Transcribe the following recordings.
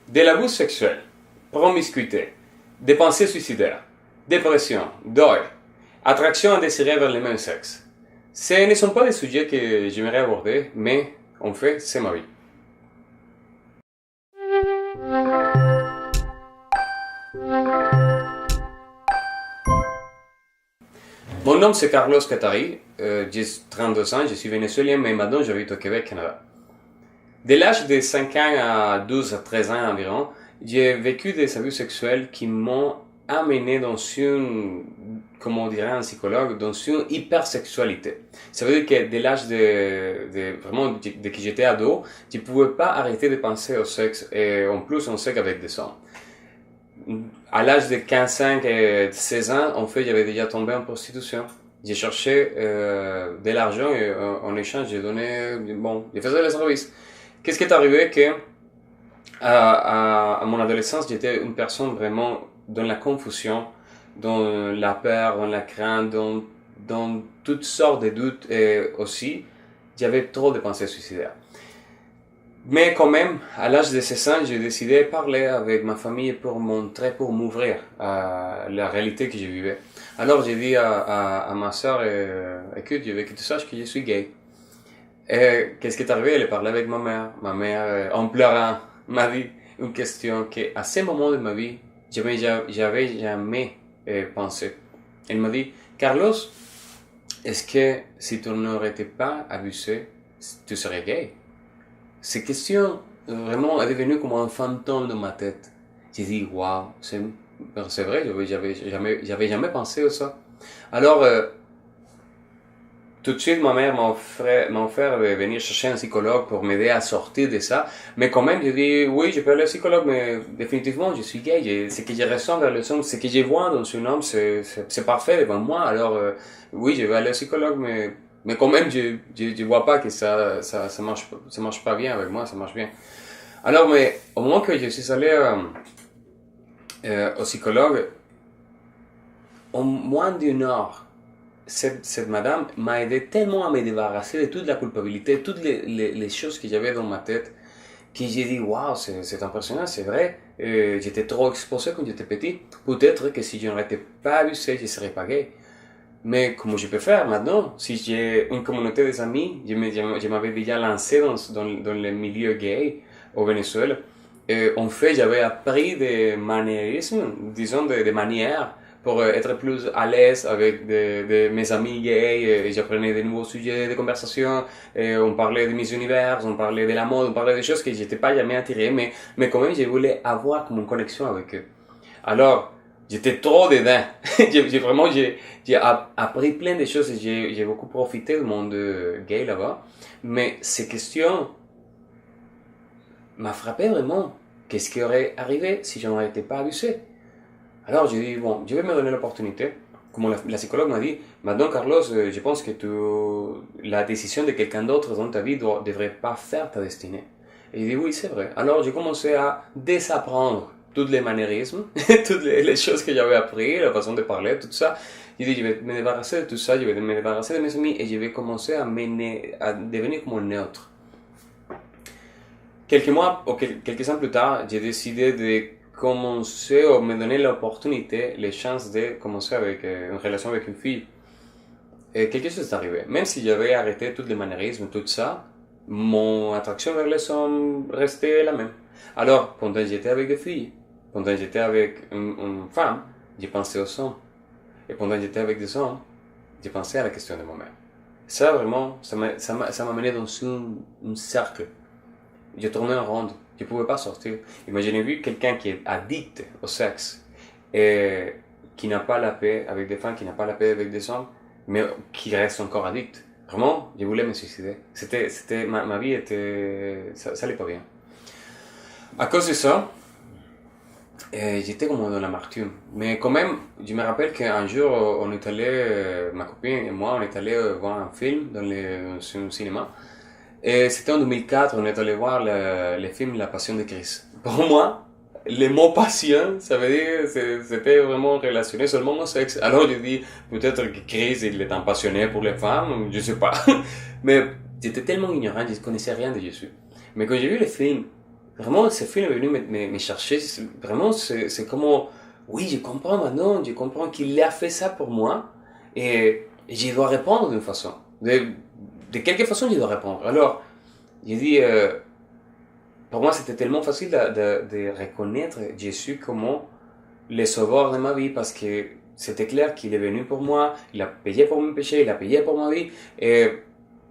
De l'abus sexuel, promiscuité, des pensées suicidaires, dépression, deuil, attraction indésirée vers le même sexe. Ce ne sont pas des sujets que j'aimerais aborder, mais en fait, c'est ma vie. Mon nom c'est Carlos Catari, j'ai 32 ans, je suis vénézuélien, mais maintenant j'habite au Québec, Canada. De l'âge de 5 ans à 12 à 13 ans environ, j'ai vécu des abus sexuels qui m'ont amené dans une, comme on dirait un psychologue, dans une hypersexualité. Ça veut dire que dès l'âge vraiment, de que j'étais ado, je ne pouvais pas arrêter de penser au sexe, et en plus on sait qu'avec des hommes. À l'âge de 15 ans et 16 ans, en fait, j'avais déjà tombé en prostitution. J'ai cherché de l'argent et en échange, j'ai donné, bon, je faisais le service. Qu'est-ce qui est arrivé que à mon adolescence, j'étais une personne vraiment dans la confusion, dans la peur, dans la crainte, dans toutes sortes de doutes et aussi, j'avais trop de pensées suicidaires. Mais quand même, à l'âge de 16 ans, j'ai décidé de parler avec ma famille pour montrer, pour m'ouvrir à la réalité que je vivais. Alors j'ai dit à ma sœur, écoute, je veux que tu saches que je suis gay. Et qu'est-ce qui est arrivé? Elle parlait avec ma mère. Ma mère, en pleurant, m'a dit une question qu'à ce moment de ma vie, j'avais jamais pensé. Elle m'a dit, Carlos, est-ce que si tu n'aurais été pas abusé, tu serais gay? Cette question vraiment est devenue comme un fantôme dans ma tête. J'ai dit, waouh, c'est vrai, j'avais jamais pensé à ça. Alors, tout de suite, ma mère m'a offert de venir chercher un psychologue pour m'aider à sortir de ça. Mais quand même, j'ai dit, oui, je peux aller au psychologue, mais définitivement, je suis gay. Ce que je ressens vers le homme, ce que je vois dans un homme, c'est parfait devant moi. Alors, oui, je vais aller au psychologue, mais quand même, je vois pas que ça marche pas bien avec moi, ça marche bien. Alors, mais au moment que je suis allé au psychologue, en moins d'une heure, cette madame m'a aidé tellement à me débarrasser de toute la culpabilité, toutes les choses que j'avais dans ma tête, que j'ai dit, waouh, c'est impressionnant, c'est vrai, j'étais trop exposé quand j'étais petit. Peut-être que si je n'aurais pas abusé, je ne serais pas gay. Mais comment je peux faire maintenant? Si j'ai une communauté des amis, je m'avais déjà lancé dans le milieu gay au Venezuela. En fait, j'avais appris des maniérismes, disons des manières, pour être plus à l'aise avec mes amis gays. J'apprenais de nouveaux sujets de conversation. On parlait de mes univers, on parlait de la mode, on parlait des choses que j'étais pas jamais attiré, mais quand même, je voulais avoir comme une connexion avec eux. Alors, j'étais trop dedans. J'ai appris plein de choses et j'ai beaucoup profité du monde gay là-bas. Mais ces questions m'ont frappé vraiment. Qu'est-ce qui aurait arrivé si je n'aurais été pas abusé? Alors j'ai dit, bon, je vais me donner l'opportunité. Comme la psychologue m'a dit, maintenant Carlos, je pense que la décision de quelqu'un d'autre dans ta vie ne devrait pas faire ta destinée. Et il dit, oui, c'est vrai. Alors j'ai commencé à désapprendre tous les maniérismes, toutes les choses que j'avais appris, la façon de parler, tout ça. J'ai dit, je vais me débarrasser de tout ça, je vais me débarrasser de mes amis et je vais commencer à devenir comme neutre. Quelques mois ou quelques ans plus tard, j'ai décidé de commencer ou me donner l'opportunité, les chances de commencer avec une relation avec une fille. Et quelque chose est arrivé. Même si j'avais arrêté tous les maniérismes, tout ça, mon attraction vers les hommes restait la même. Alors, pendant que j'étais avec des filles, pendant que j'étais avec une femme, j'ai pensé aux hommes. Et pendant que j'étais avec des hommes, j'ai pensé à la question de ma mère. Ça, vraiment, ça m'a mené dans un cercle. Je tournais en ronde. Je ne pouvais pas sortir. Imaginez-vous quelqu'un qui est addict au sexe et qui n'a pas la paix avec des femmes, qui n'a pas la paix avec des hommes, mais qui reste encore addict. Vraiment, je voulais me suicider. Ma vie était, ça allait pas bien. À cause de ça, j'étais comme dans l'amertume. Mais quand même, je me rappelle qu'un jour, on est allé, ma copine et moi, on est allé voir un film dans un cinéma. Et c'était en 2004, on est allé voir le film La Passion de Christ. Pour moi, le mot passion, ça veut dire, c'était vraiment relationné seulement au sexe. Alors je dis, peut-être que Christ, il est un passionné pour les femmes, je sais pas. Mais j'étais tellement ignorant, je ne connaissais rien de Jésus. Mais quand j'ai vu le film, vraiment, ce film est venu me chercher. Vraiment, c'est comme, oui, je comprends maintenant, je comprends qu'il a fait ça pour moi. Et je dois répondre d'une façon. De quelque façon, je dois répondre. Alors, j'ai dit, pour moi, c'était tellement facile de reconnaître Jésus comme le sauveur de ma vie parce que c'était clair qu'il est venu pour moi, il a payé pour mes péchés, il a payé pour ma vie et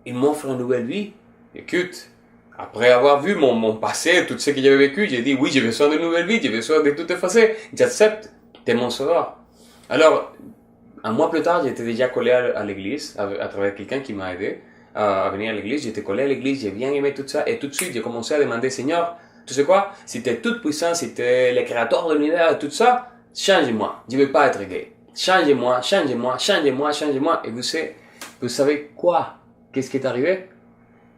il m'offre une nouvelle vie. Écoute, après avoir vu mon passé, tout ce que j'avais vécu, j'ai dit oui, j'ai besoin d'une nouvelle vie, j'ai besoin de tout effacer, j'accepte, t'es mon sauveur. Alors, un mois plus tard, j'étais déjà collé à l'église à travers quelqu'un qui m'a aidé à venir à l'église. J'étais collé à l'église, j'ai bien aimé tout ça. Et tout de suite, j'ai commencé à demander, Seigneur, tu sais quoi? Si t'es toute puissant, si t'es le créateur de l'univers et tout ça, change-moi. Je veux pas être gay. Changez-moi, changez-moi, changez-moi, changez-moi. Et vous savez quoi? Qu'est-ce qui est arrivé?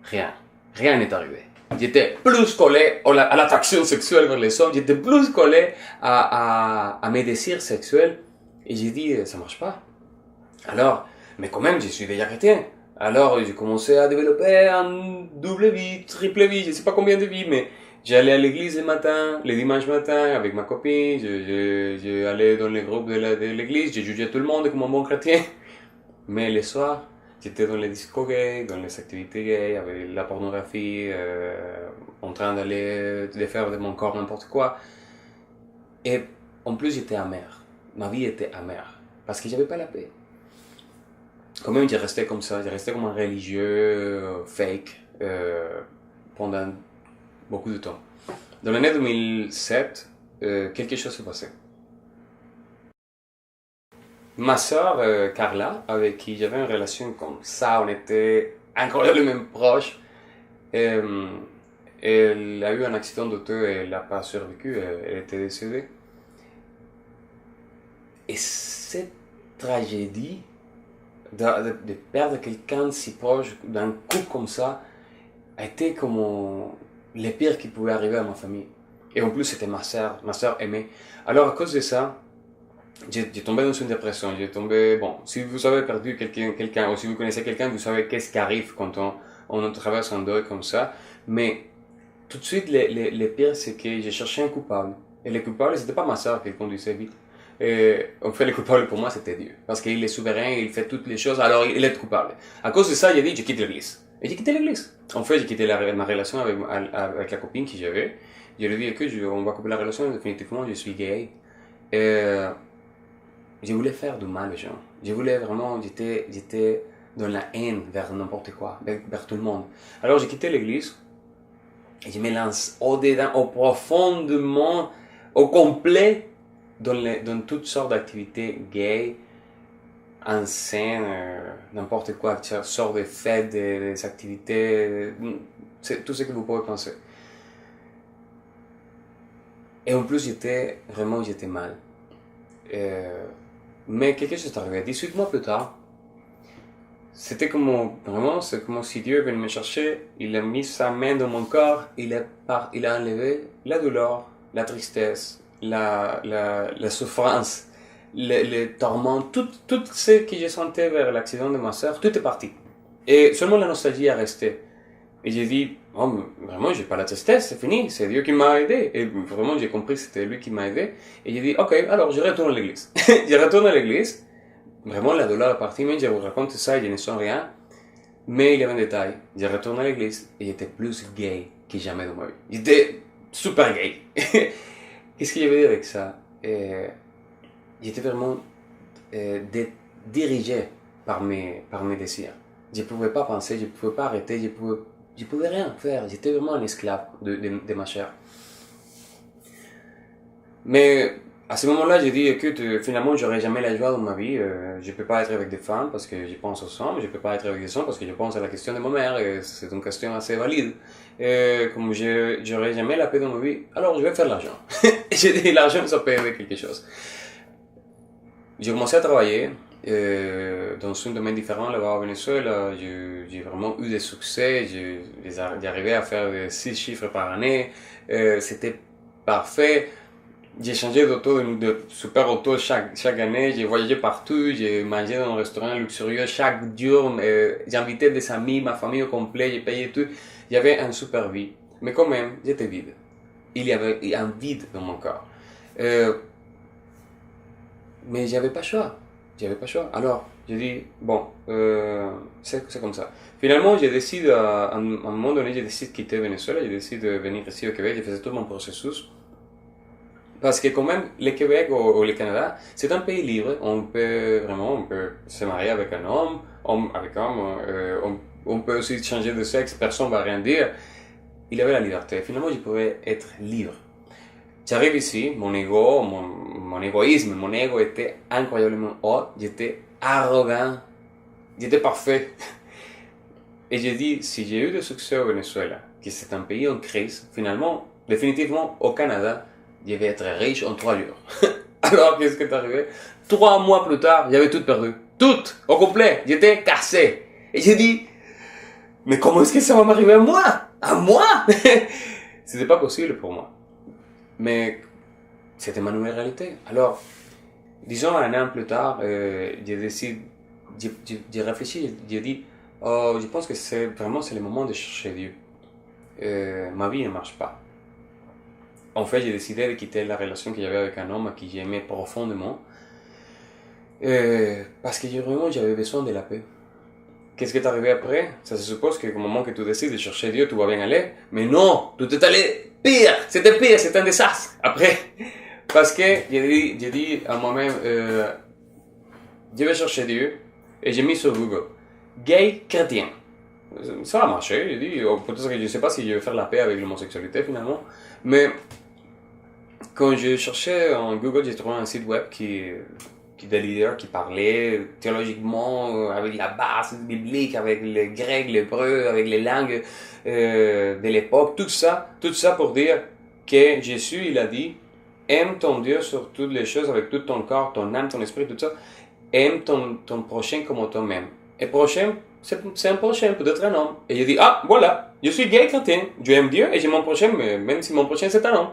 Rien. Rien n'est arrivé. J'étais plus collé à l'attraction sexuelle vers les hommes. J'étais plus collé à mes désirs sexuels. Et j'ai dit, ça marche pas. Alors, mais quand même, je suis déjà chrétien. Alors, j'ai commencé à développer un double vie, triple vie, je sais pas combien de vies, mais j'allais à l'église le matin, le dimanche matin, avec ma copine, j'allais dans les groupes de l'église, je jugeais tout le monde comme un bon chrétien. Mais le soir, j'étais dans les discos gays, dans les activités gays, avec la pornographie, en train de faire de mon corps n'importe quoi. Et en plus, j'étais amer. Ma vie était amère, parce que j'avais pas la paix. Quand même, j'ai resté comme ça, j'ai resté comme un religieux fake pendant beaucoup de temps. Dans l'année 2007, quelque chose s'est passé. Ma sœur Carla, avec qui j'avais une relation comme ça, on était incroyablement proches. Elle a eu un accident d'auto et elle n'a pas survécu, elle était décédée. Et cette tragédie de perdre quelqu'un si proche d'un coup comme ça a été comme le pire qui pouvait arriver à ma famille. Et en plus, c'était ma sœur aimée. Alors, à cause de ça, j'ai tombé dans une dépression. J'ai tombé, bon, si vous avez perdu quelqu'un, ou si vous connaissez quelqu'un, vous savez qu'est-ce qui arrive quand on traverse un deuil comme ça. Mais tout de suite, le pire, c'est que j'ai cherché un coupable. Et le coupable, c'était pas ma sœur qui conduisait vite. En fait, le coupable pour moi, c'était Dieu. Parce qu'il est souverain, il fait toutes les choses, alors il est coupable. À cause de ça, j'ai dit, je quitte l'église. Et j'ai quitté l'église. En fait, j'ai quitté ma relation avec la copine que j'avais. Je lui ai dit, écoute, on va couper la relation, définitivement, je suis gay. Et je voulais faire du mal aux gens. Je voulais vraiment, j'étais dans la haine vers n'importe quoi, vers tout le monde. Alors, j'ai quitté l'église. Et je me lance au-dedans, au profondément, au complet, dans toutes sortes d'activités gays, en scène, n'importe quoi, toutes sortes de fêtes, des activités, c'est tout ce que vous pouvez penser. Et en plus, j'étais mal. Mais quelque chose est arrivé. 18 mois plus tard, c'était comme, vraiment, c'est comme si Dieu venait me chercher, il a mis sa main dans mon corps, il a enlevé la douleur, la tristesse, la souffrance, le tourment, tout ce que j'ai senti vers l'accident de ma sœur, tout est parti. Et seulement la nostalgie est restée. Et j'ai dit, oh, vraiment, j'ai pas la tristesse, c'est fini, c'est Dieu qui m'a aidé. Et vraiment, j'ai compris que c'était lui qui m'a aidé. Et j'ai dit, ok, alors je retourne à l'église. Je retourne à l'église. Vraiment, la douleur est partie, mais je vous raconte ça et je ne sens rien. Mais il y avait un détail. Je retourne à l'église et j'étais plus gay que jamais dans ma vie. J'étais super gay. Qu'est-ce que je veux dire avec ça? J'étais vraiment dirigé par mes désirs. Je ne pouvais pas penser, je ne pouvais pas arrêter, je ne pouvais rien faire. J'étais vraiment un esclave de ma chair. Mais à ce moment-là, j'ai dit, écoute, finalement, j'aurai jamais la joie dans ma vie. Je peux pas être avec des femmes parce que je pense aux hommes. Je peux pas être avec des hommes parce que je pense à la question de ma mère. Et c'est une question assez valide. Comme j'aurai jamais la paix dans ma vie, alors je vais faire l'argent. Et j'ai dit, l'argent, ça peut aider quelque chose. J'ai commencé à travailler dans un domaine différent là-bas au Venezuela. J'ai vraiment eu des succès. J'arrivais à faire 6 chiffres par année. C'était parfait. J'ai changé d'auto, de super auto chaque année, j'ai voyagé partout, j'ai mangé dans un restaurant luxurieux chaque jour, j'ai invité des amis, ma famille au complet, j'ai payé tout. J'avais une super vie. mais quand même, j'étais vide. Il y avait un vide dans mon corps. Mais j'avais pas le choix. J'avais pas le choix. Alors, j'ai dit, bon, c'est comme ça. Finalement, j'ai décidé, à un moment donné, j'ai décidé de quitter Venezuela, j'ai décidé de venir ici au Québec, j'ai fait tout mon processus. Parce que quand même, le Québec ou le Canada, c'est un pays libre. On peut se marier avec un homme, avec un homme, on peut aussi changer de sexe, personne ne va rien dire. Il y avait la liberté. Finalement, je pouvais être libre. J'arrive ici, mon ego, mon égoïsme, mon ego était incroyablement haut, j'étais arrogant, j'étais parfait. Et j'ai dit, si j'ai eu du succès au Venezuela, qui c'est un pays en crise, finalement, définitivement, au Canada, je vais être riche en 3 jours. Alors, qu'est-ce qui est arrivé? 3 mois plus tard, j'avais tout perdu. Tout, au complet. J'étais cassé. Et j'ai dit, mais comment est-ce que ça va m'arriver à moi? À moi? C'était pas possible pour moi. Mais c'était ma nouvelle réalité. Alors, disons un an plus tard, j'ai décidé, j'ai réfléchi, j'ai dit, oh, je pense que c'est le moment de chercher Dieu. Ma vie ne marche pas. En fait, j'ai décidé de quitter la relation que j'avais avec un homme qui j'aimais profondément. Parce que j'avais besoin de la paix. Qu'est-ce qui est arrivé après? Ça se suppose qu'au moment que tu décides de chercher Dieu, tout va bien aller. Mais non, tout est allé pire. C'était un désastre. Après, parce que j'ai dit à moi-même, je vais chercher Dieu. Et j'ai mis sur Google, gay chrétien. Ça a marché. J'ai dit, peut-être que je ne sais pas si je vais faire la paix avec l'homosexualité finalement. Mais quand je cherchais en Google, j'ai trouvé un site web des leaders qui parlaient théologiquement, avec la base biblique, avec les grecs, l'hébreu, avec les langues de l'époque, tout ça pour dire que Jésus, il a dit, aime ton Dieu sur toutes les choses, avec tout ton corps, ton âme, ton esprit, tout ça, aime ton prochain comme toi-même. Et prochain, c'est un prochain, peut-être un homme. Et il dit, ah, voilà, je suis gay chrétien, je aime Dieu et j'ai mon prochain, même si mon prochain c'est un homme.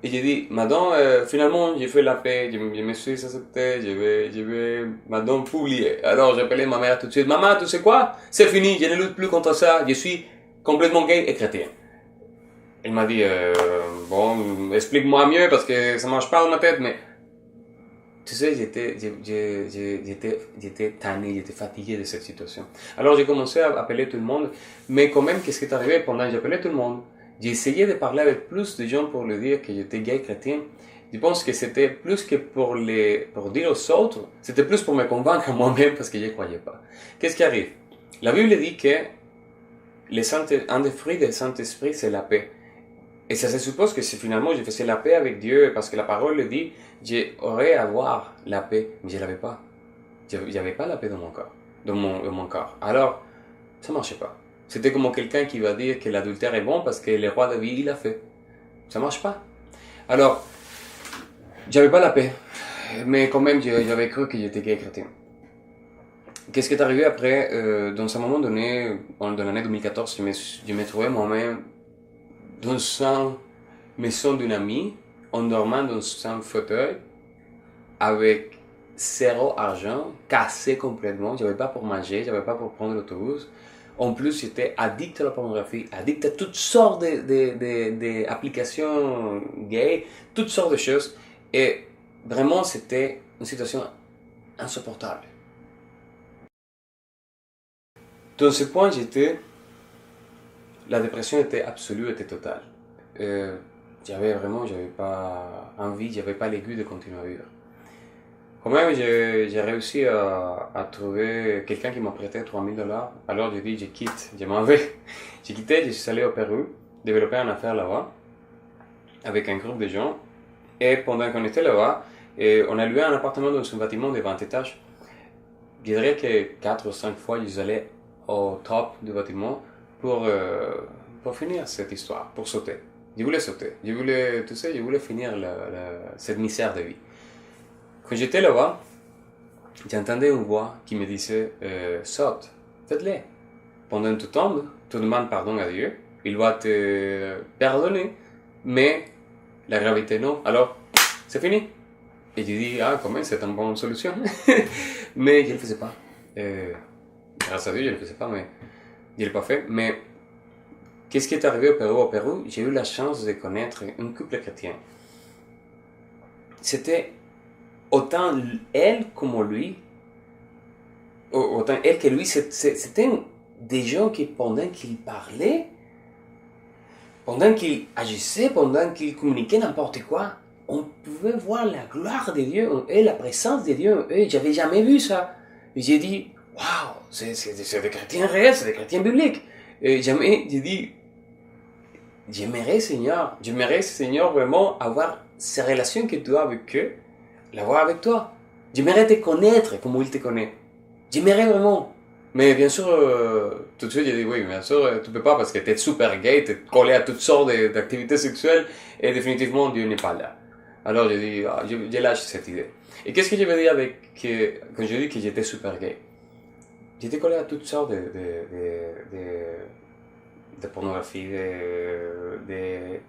Et j'ai dit, madame, finalement, j'ai fait la paix, je me suis accepté, je vais, madame, publier. Alors, j'ai appelé ma mère tout de suite, maman, tu sais quoi? C'est fini, je ne lutte plus contre ça, je suis complètement gay et chrétien. Elle m'a dit, bon, explique-moi mieux parce que ça marche pas dans ma tête, mais, tu sais, j'étais tanné, j'étais fatigué de cette situation. Alors, j'ai commencé à appeler tout le monde, mais quand même, qu'est-ce qui est arrivé pendant que j'appelais tout le monde? J'ai essayé de parler avec plus de gens pour leur dire que j'étais gay chrétien. Je pense que c'était plus que pour dire aux autres, c'était plus pour me convaincre à moi-même parce que je ne croyais pas. Qu'est-ce qui arrive? La Bible dit que un des fruits du Saint-Esprit, c'est la paix. Et ça se suppose que si finalement je faisais la paix avec Dieu, parce que la parole le dit, j'aurais à avoir la paix, mais je ne l'avais pas. Je n'avais pas la paix dans mon corps, dans mon corps. Alors, ça ne marchait pas. C'était comme quelqu'un qui va dire que l'adultère est bon parce que le roi David il l'a fait. Ça ne marche pas. Alors, j'avais pas la paix. Mais quand même, j'avais cru que j'étais gay chrétien. Qu'est-ce qui est arrivé après? Dans un moment donné, dans l'année 2014, je me trouvais moi-même dans une maison d'une amie, en dormant dans un fauteuil, avec 0 argent, cassé complètement. J'avais pas pour manger, j'avais pas pour prendre l'autobus. En plus, j'étais addict à la pornographie, addict à toutes sortes d'applications gays, toutes sortes de choses. Et vraiment, c'était une situation insupportable. Dans ce point, la dépression était absolue, était totale. J'avais pas envie, j'avais pas l'aiguille de continuer à vivre. Quand même, j'ai réussi à trouver quelqu'un qui m'a prêté $3000. Alors j'ai dit, je quitte, je m'en vais. J'ai quitté, je suis allé au Pérou, développer une affaire là-bas, avec un groupe de gens. Et pendant qu'on était là-bas, on a loué un appartement dans un bâtiment de 20 étages. Je dirais que 4 ou 5 fois, je allais au top du bâtiment pour finir cette histoire, pour sauter. Je voulais sauter. Je voulais finir cette misère de vie. Quand j'étais là-bas, j'entendais une voix qui me disait saute, faites-le. Pendant que tu tombes, tu demandes pardon à Dieu, il va te pardonner, mais la gravité non. Alors, c'est fini. Et je dis, ah, comment c'est une bonne solution. Mais je ne le faisais pas. Grâce à Dieu, je ne le faisais pas, mais je ne l'ai pas fait. Mais qu'est-ce qui est arrivé au Pérou? Au Pérou, j'ai eu la chance de connaître un couple chrétien. C'était autant elle comme lui, autant elle que lui, c'était des gens qui, pendant qu'ils parlaient, pendant qu'ils agissaient, pendant qu'ils communiquaient n'importe quoi, on pouvait voir la gloire de Dieu et la présence de Dieu. Et j'avais jamais vu ça. Et j'ai dit, waouh, c'est des chrétiens réels, c'est des chrétiens bibliques. Et jamais, j'ai dit, j'aimerais Seigneur vraiment avoir ces relations que tu as avec eux, l'avoir avec toi. J'aimerais te connaître comme il te connaît. J'aimerais vraiment. Mais bien sûr, tout de suite, j'ai dit oui, bien sûr, tu peux pas parce que t'es super gay, t'es collé à toutes sortes d'activités sexuelles et définitivement Dieu n'est pas là. Alors j'ai dit, j'ai lâché cette idée. Et qu'est-ce que je veux dire avec quand je dis que j'étais super gay? J'étais collé à toutes sortes de pornographie, de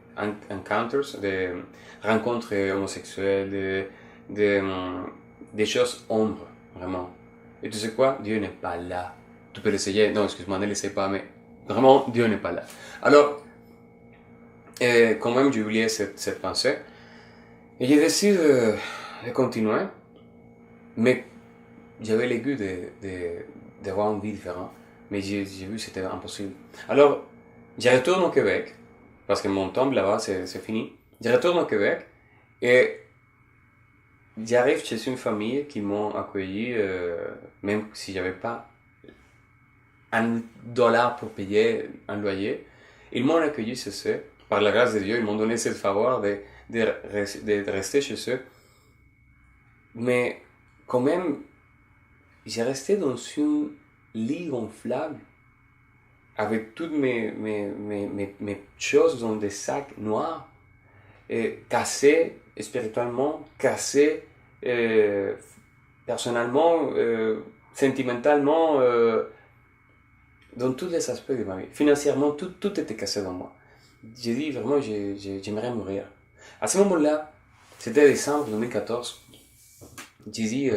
encounters, de rencontres homosexuelles, des choses ombres, vraiment. Et tu sais quoi? Dieu n'est pas là. Tu peux l'essayer. Non, excuse-moi, ne l'essaye pas, mais vraiment, Dieu n'est pas là. Alors, quand même, j'ai oublié cette pensée. Et j'ai décidé de continuer. Mais j'avais le goût d'avoir une vie différente. Mais j'ai vu que c'était impossible. Alors, je retourne au Québec. Parce que mon temps là-bas, c'est fini. Je retourne au Québec. Et j'arrive chez une famille qui m'ont accueilli, même si j'avais pas $1 pour payer un loyer. Ils m'ont accueilli chez eux, par la grâce de Dieu, ils m'ont donné ce faveur de rester chez eux. Mais quand même, j'ai resté dans une lit gonflable, avec toutes mes choses dans des sacs noirs, et cassés spirituellement, cassés personnellement, sentimentalement, dans tous les aspects de ma vie. Financièrement, tout était cassé dans moi. J'ai dit vraiment, j'aimerais mourir. À ce moment-là, c'était décembre 2014, j'ai dit,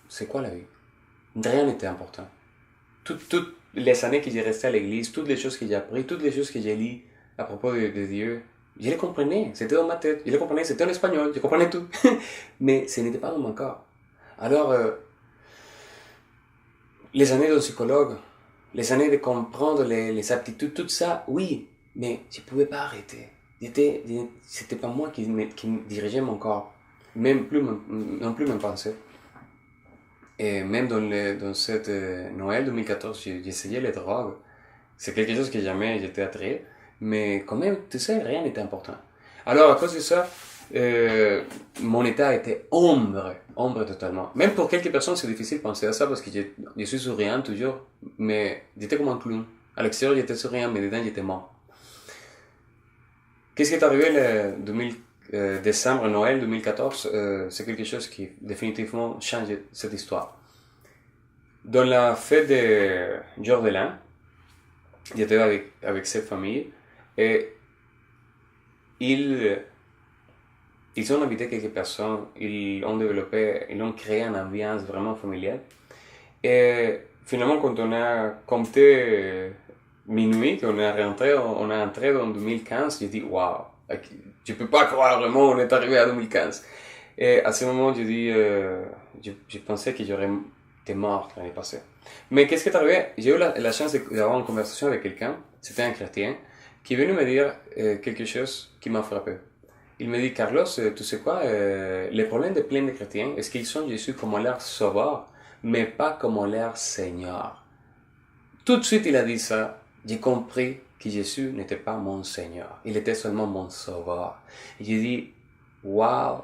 c'est quoi la vie? Rien n'était important. Toutes les années que j'ai resté à l'église, toutes les choses que j'ai appris, toutes les choses que j'ai lues à propos de Dieu, je les comprenais, c'était dans ma tête, je les comprenais, c'était en espagnol, je comprenais tout. Mais ce n'était pas dans mon corps. Alors, les années de psychologue, les années de comprendre les aptitudes, tout ça, oui, mais je ne pouvais pas arrêter. C'était pas moi qui dirigeais mon corps, même plus, non plus mes pensées. Et même dans cette Noël 2014, j'ai essayé les drogues. C'est quelque chose que jamais j'étais attiré, mais quand même, tu sais, rien n'était important. Alors, à cause de ça, mon état était ombre totalement. Même pour quelques personnes, c'est difficile de penser à ça parce que je suis souriant toujours, mais j'étais comme un clown. À l'extérieur, j'étais souriant, mais dedans, j'étais mort. Qu'est-ce qui est arrivé le décembre, Noël 2014? C'est quelque chose qui définitivement change cette histoire. Dans la fête de jour de l'an, j'étais avec cette famille et ils ont invité quelques personnes, ils ont créé une ambiance vraiment familiale. Et finalement, quand on a compté minuit, qu'on est rentré, on est entré en 2015, j'ai dit, waouh, je peux pas croire vraiment, on est arrivé à 2015. Et à ce moment, j'ai dit, je pensais que j'aurais été mort l'année passée. Mais qu'est-ce qui est arrivé? J'ai eu la chance d'avoir une conversation avec quelqu'un, c'était un chrétien, qui est venu me dire quelque chose qui m'a frappé. Il me dit, Carlos, tu sais quoi, les problèmes de plein de chrétiens, est-ce qu'ils sont Jésus comme leur sauveur, mais pas comme leur Seigneur? Tout de suite, il a dit ça. J'ai compris que Jésus n'était pas mon Seigneur. Il était seulement mon sauveur. Et j'ai dit, waouh,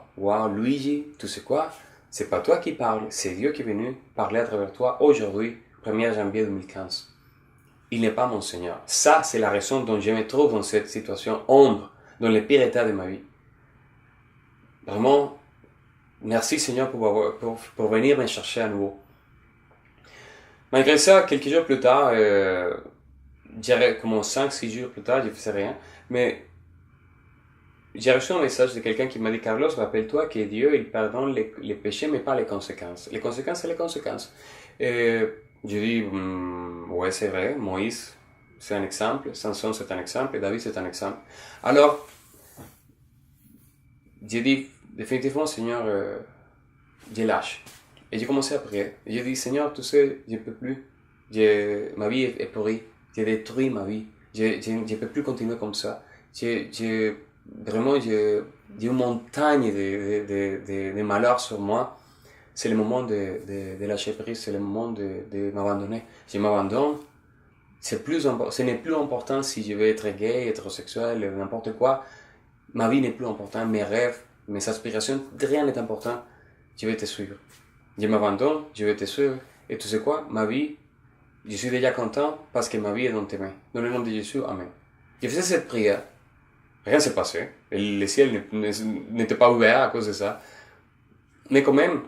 Luigi, tu sais quoi? C'est pas toi qui parles, c'est Dieu qui est venu parler à travers toi aujourd'hui, 1er janvier 2015. Il n'est pas mon Seigneur. Ça, c'est la raison dont je me trouve dans cette situation ombre, dans le pire état de ma vie. Vraiment, merci Seigneur pour venir me chercher à nouveau. Malgré ça, quelques jours plus tard, comme 5-6 jours plus tard, je ne faisais rien, mais j'ai reçu un message de quelqu'un qui m'a dit, Carlos, rappelle-toi que Dieu, il pardonne les péchés, mais pas les conséquences. Les conséquences, c'est les conséquences. Et j'ai dit, ouais, c'est vrai, Moïse c'est un exemple, Samson c'est un exemple, et David c'est un exemple. Alors, j'ai dit, définitivement, Seigneur, je lâche. Et j'ai commencé à prier. Et j'ai dit, Seigneur, tu sais, je ne peux plus. Ma vie est pourrie. J'ai détruit ma vie. Je ne peux plus continuer comme ça. Vraiment, j'ai une montagne de malheurs sur moi. C'est le moment de lâcher prise, c'est le moment de m'abandonner. Je m'abandonne. Ce n'est plus important si je vais être gay, hétérosexuel, n'importe quoi. Ma vie n'est plus importante, mes rêves, mes aspirations, rien n'est important. Je vais te suivre. Je m'abandonne, je vais te suivre. Et tu sais quoi, ma vie, je suis déjà content parce que ma vie est dans tes mains. Dans le nom de Jésus, Amen. Je faisais cette prière, rien ne s'est passé. Le ciel n'était pas ouvert à cause de ça. Mais quand même,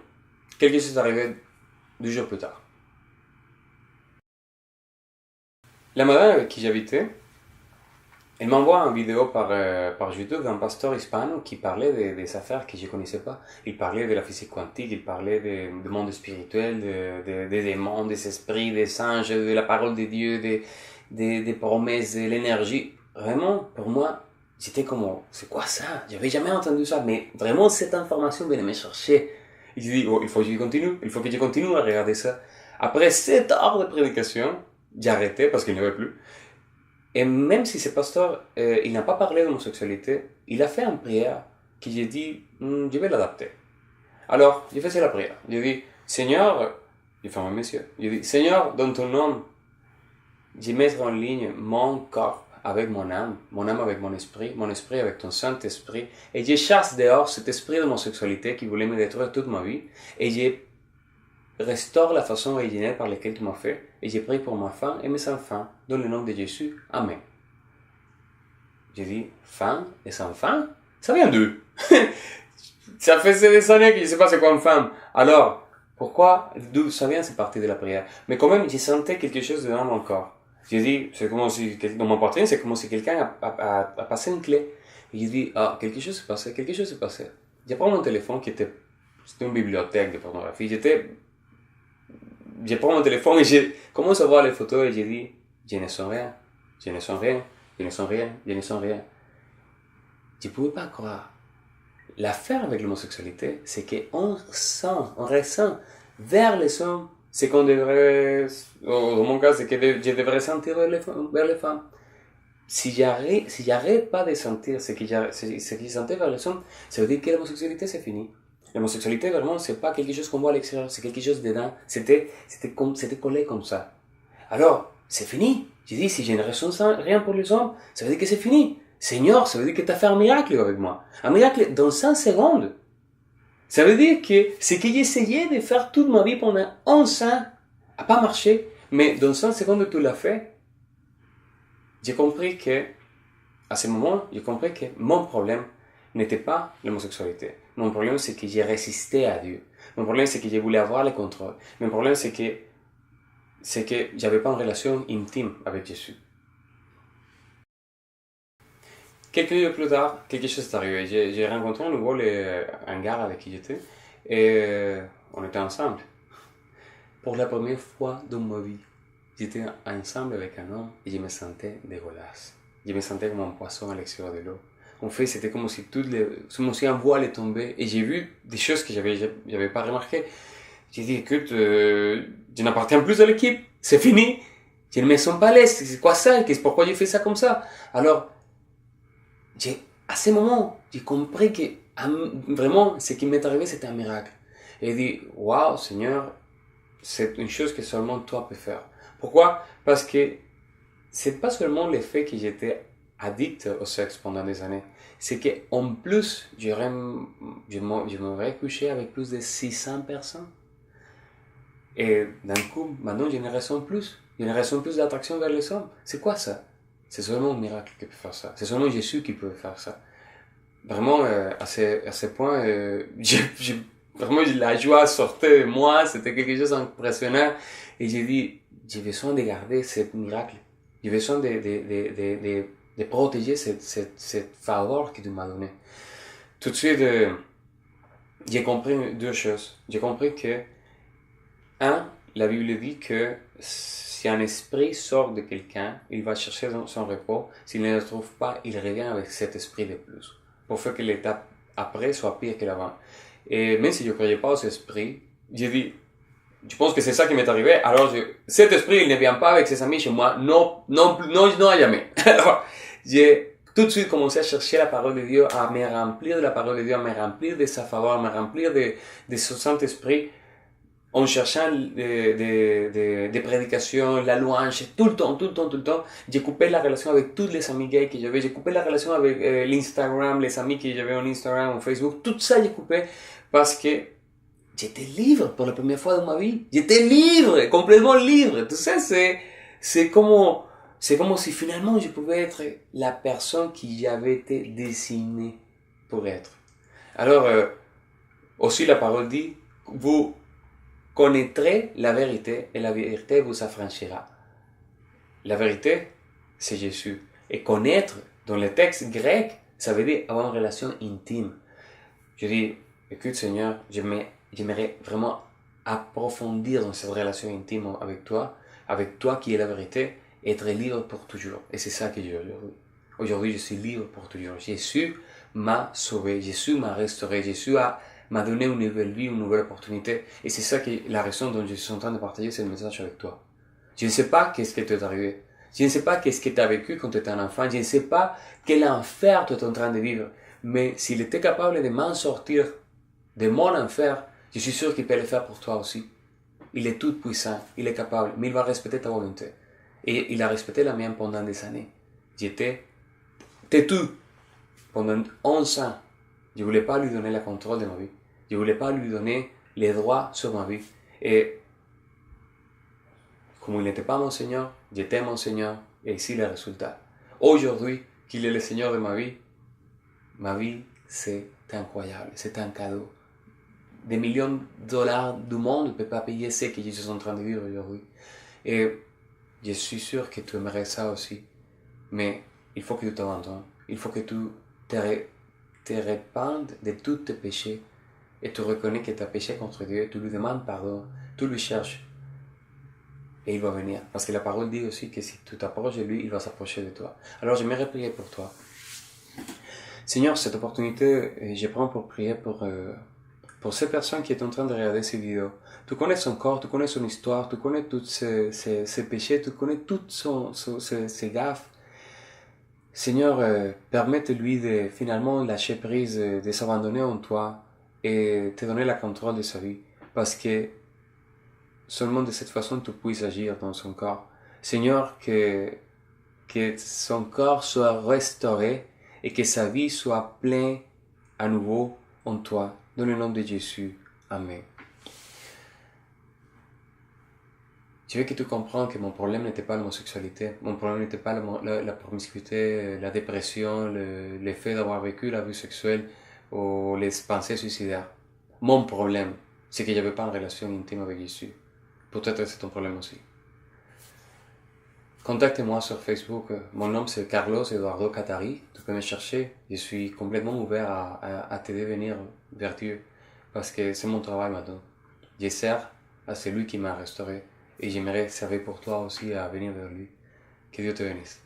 quelque chose est arrivé 2 jours plus tard. La madame avec qui j'habitais, elle m'envoie une vidéo par YouTube d'un pasteur hispano qui parlait des affaires que je ne connaissais pas. Il parlait de la physique quantique, il parlait du monde spirituel, des démons, des esprits, des anges, de la parole de Dieu, des promesses, de l'énergie. Vraiment, pour moi, j'étais comme, c'est quoi ça? J'avais jamais entendu ça, mais vraiment cette information venait me chercher. Et je dis, il faut que je continue, il faut que je continue à regarder ça. Après 7 heures de prédication, j'ai arrêté parce qu'il n'y avait plus. Et même si ce pasteur, il n'a pas parlé d'homosexualité, il a fait une prière qui j'ai dit, je vais l'adapter. Alors, j'ai fait la prière. J'ai dit, Seigneur, j'ai fermé mes yeux. J'ai dit, Seigneur, dans ton nom, je mets en ligne mon corps avec mon âme avec mon esprit avec ton Saint-Esprit, et je chasse dehors cet esprit d'homosexualité qui voulait me détruire toute ma vie, et je restaure la façon originelle par laquelle tu m'as fait, et j'ai prié pour ma femme et mes enfants, dans le nom de Jésus. Amen. J'ai dit, femme et enfants, ça vient d'eux. Ça fait des années que je ne sais pas c'est quoi une femme. Alors, pourquoi, d'où ça vient, c'est parti de la prière. Mais quand même, j'ai senti quelque chose dans mon corps. J'ai dit, c'est comme si, dans mon poitrine, c'est comme si quelqu'un a passé une clé. Et j'ai dit, quelque chose s'est passé, quelque chose s'est passé. J'ai pris mon téléphone c'était une bibliothèque de pornographie. J'ai pris mon téléphone et j'ai commencé à voir les photos et j'ai dit, je ne sens rien, je ne sens rien, je ne sens rien, je ne sens rien. Je ne pouvais pas croire. L'affaire avec l'homosexualité, c'est qu'on ressent vers les hommes ce qu'on devrait, dans mon cas, c'est que je devrais sentir vers les femmes. Si j'arrête pas de sentir ce que je sentais vers les hommes, ça veut dire que l'homosexualité c'est fini. L'homosexualité, vraiment, c'est pas quelque chose qu'on voit à l'extérieur, c'est quelque chose dedans. C'était collé comme ça. Alors, c'est fini. J'ai dit, si je ne ressens rien pour les hommes, ça veut dire que c'est fini. Seigneur, ça veut dire que tu as fait un miracle avec moi. Un miracle dans 5 secondes. Ça veut dire que ce que j'essayais de faire toute ma vie pendant 11 ans n'a pas marché. Mais dans 5 secondes, tu l'as fait. J'ai compris que, à ce moment, j'ai compris que mon problème n'était pas l'homosexualité. Mon problème, c'est que j'ai résisté à Dieu. Mon problème, c'est que je voulais avoir le contrôle. Mon problème, c'est que j'avais pas une relation intime avec Jésus. Quelques jours plus tard, quelque chose est arrivé. J'ai rencontré à nouveau un gars avec qui j'étais et on était ensemble. Pour la première fois dans ma vie, j'étais ensemble avec un homme et je me sentais dégueulasse. Je me sentais comme un poisson à l'extérieur de l'eau. En fait, c'était comme si un voile est tombé et j'ai vu des choses que j'avais pas remarquées. J'ai dit, écoute, je n'appartiens plus à l'équipe, c'est fini. Je ne me sens pas à l'aise, c'est quoi ça? Pourquoi j'ai fait ça comme ça? Alors, à ce moment, j'ai compris que vraiment, ce qui m'est arrivé, c'était un miracle. Et j'ai dit, waouh, Seigneur, c'est une chose que seulement toi peux faire. Pourquoi? Parce que c'est pas seulement le fait que j'étais addict au sexe pendant des années, c'est qu'en plus, je m'aurais couché avec plus de 600 personnes. Et d'un coup, maintenant, je ne ressens plus. Je ne ressens plus d'attraction vers les hommes. C'est quoi ça? C'est seulement un miracle qui peut faire ça. C'est seulement Jésus qui peut faire ça. Vraiment, à ce point, vraiment, la joie sortait de moi. C'était quelque chose d'impressionnant. Et j'ai dit, j'ai besoin de garder ce miracle. J'ai besoin de protéger cette faveur que tu m'as donné. Tout de suite, j'ai compris 2 choses. J'ai compris que, la Bible dit que si un esprit sort de quelqu'un, il va chercher son repos. S'il ne le trouve pas, il revient avec cet esprit de plus. Pour faire que l'étape après soit pire que l'avant. Et même si je ne croyais pas aux esprits, j'ai dit, je pense que c'est ça qui m'est arrivé. Alors, cet esprit, il ne vient pas avec ses amis chez moi. Non, non, non, non, jamais. Alors, j'ai tout de suite commencé à chercher la parole de Dieu, à me remplir de la parole de Dieu, à me remplir de sa faveur, à me remplir de son Saint-Esprit, en cherchant des prédications, la louange, tout le temps. J'ai coupé la relation avec tous les amis gays que j'avais, j'ai coupé la relation avec l'Instagram, les amis que j'avais en Instagram, en Facebook, tout ça j'ai coupé parce que j'étais libre pour la première fois de ma vie. J'étais libre, complètement libre. Tout ça, c'est comme si finalement je pouvais être la personne qui j'avais été destinée pour être. Alors, aussi la parole dit, vous connaîtrez la vérité et la vérité vous affranchira. La vérité, c'est Jésus. Et connaître, dans le texte grec, ça veut dire avoir une relation intime. Je dis, écoute Seigneur, j'aimerais vraiment approfondir dans cette relation intime avec toi qui est la vérité, et être libre pour toujours. Et c'est ça que j'ai aujourd'hui. Aujourd'hui, je suis libre pour toujours. Jésus m'a sauvé, Jésus m'a restauré, Jésus m'a donné une nouvelle vie, une nouvelle opportunité. Et c'est ça qui est la raison dont je suis en train de partager ce message avec toi. Je ne sais pas qu'est-ce qui t'est arrivé. Je ne sais pas qu'est-ce que tu as vécu quand tu étais un enfant. Je ne sais pas quel enfer tu es en train de vivre. Mais s'il était capable de m'en sortir de mon enfer, je suis sûr qu'il peut le faire pour toi aussi. Il est tout puissant, il est capable, mais il va respecter ta volonté. Et il a respecté la mienne pendant des années. J'étais têtu pendant 11 ans. Je ne voulais pas lui donner le contrôle de ma vie. Je ne voulais pas lui donner les droits sur ma vie. Et comme il n'était pas mon Seigneur, j'étais mon Seigneur. Et ici le résultat. Aujourd'hui, qu'il est le Seigneur de ma vie, c'est incroyable. C'est un cadeau. Des millions de dollars du monde ne peuvent pas payer ce que je suis en train de vivre aujourd'hui. Et je suis sûr que tu aimerais ça aussi. Mais il faut que tu t'abandonnes. Il faut que tu te répandes de tous tes péchés. Et tu reconnais que tu as péché contre Dieu. Tu lui demandes pardon. Tu lui cherches. Et il va venir. Parce que la parole dit aussi que si tu t'approches de lui, il va s'approcher de toi. Alors j'aimerais prier pour toi. Seigneur, cette opportunité, je prends pour prier pour ces personnes qui sont en train de regarder ces vidéos. Tu connais son corps, tu connais son histoire, tu connais tous ses péchés, tu connais toutes ses gaffes. Seigneur, permette-lui de finalement lâcher prise, de s'abandonner en toi et te donner le contrôle de sa vie. Parce que seulement de cette façon tu puisses agir dans son corps. Seigneur, que son corps soit restauré et que sa vie soit pleine à nouveau en toi. Dans le nom de Jésus. Amen. Je veux que tu comprennes que mon problème n'était pas l'homosexualité. Mon problème n'était pas la promiscuité, la dépression, le fait d'avoir vécu l'abus sexuel ou les pensées suicidaires. Mon problème, c'est que je n'avais pas une relation intime avec Jésus. Peut-être c'est ton problème aussi. Contacte-moi sur Facebook. Mon nom c'est Carlos Eduardo Catari. Tu peux me chercher. Je suis complètement ouvert à te devenir vers Dieu. Parce que c'est mon travail maintenant. Je sers à celui qui m'a restauré. Et j'aimerais servir pour toi aussi à venir vers lui. Que Dieu te bénisse.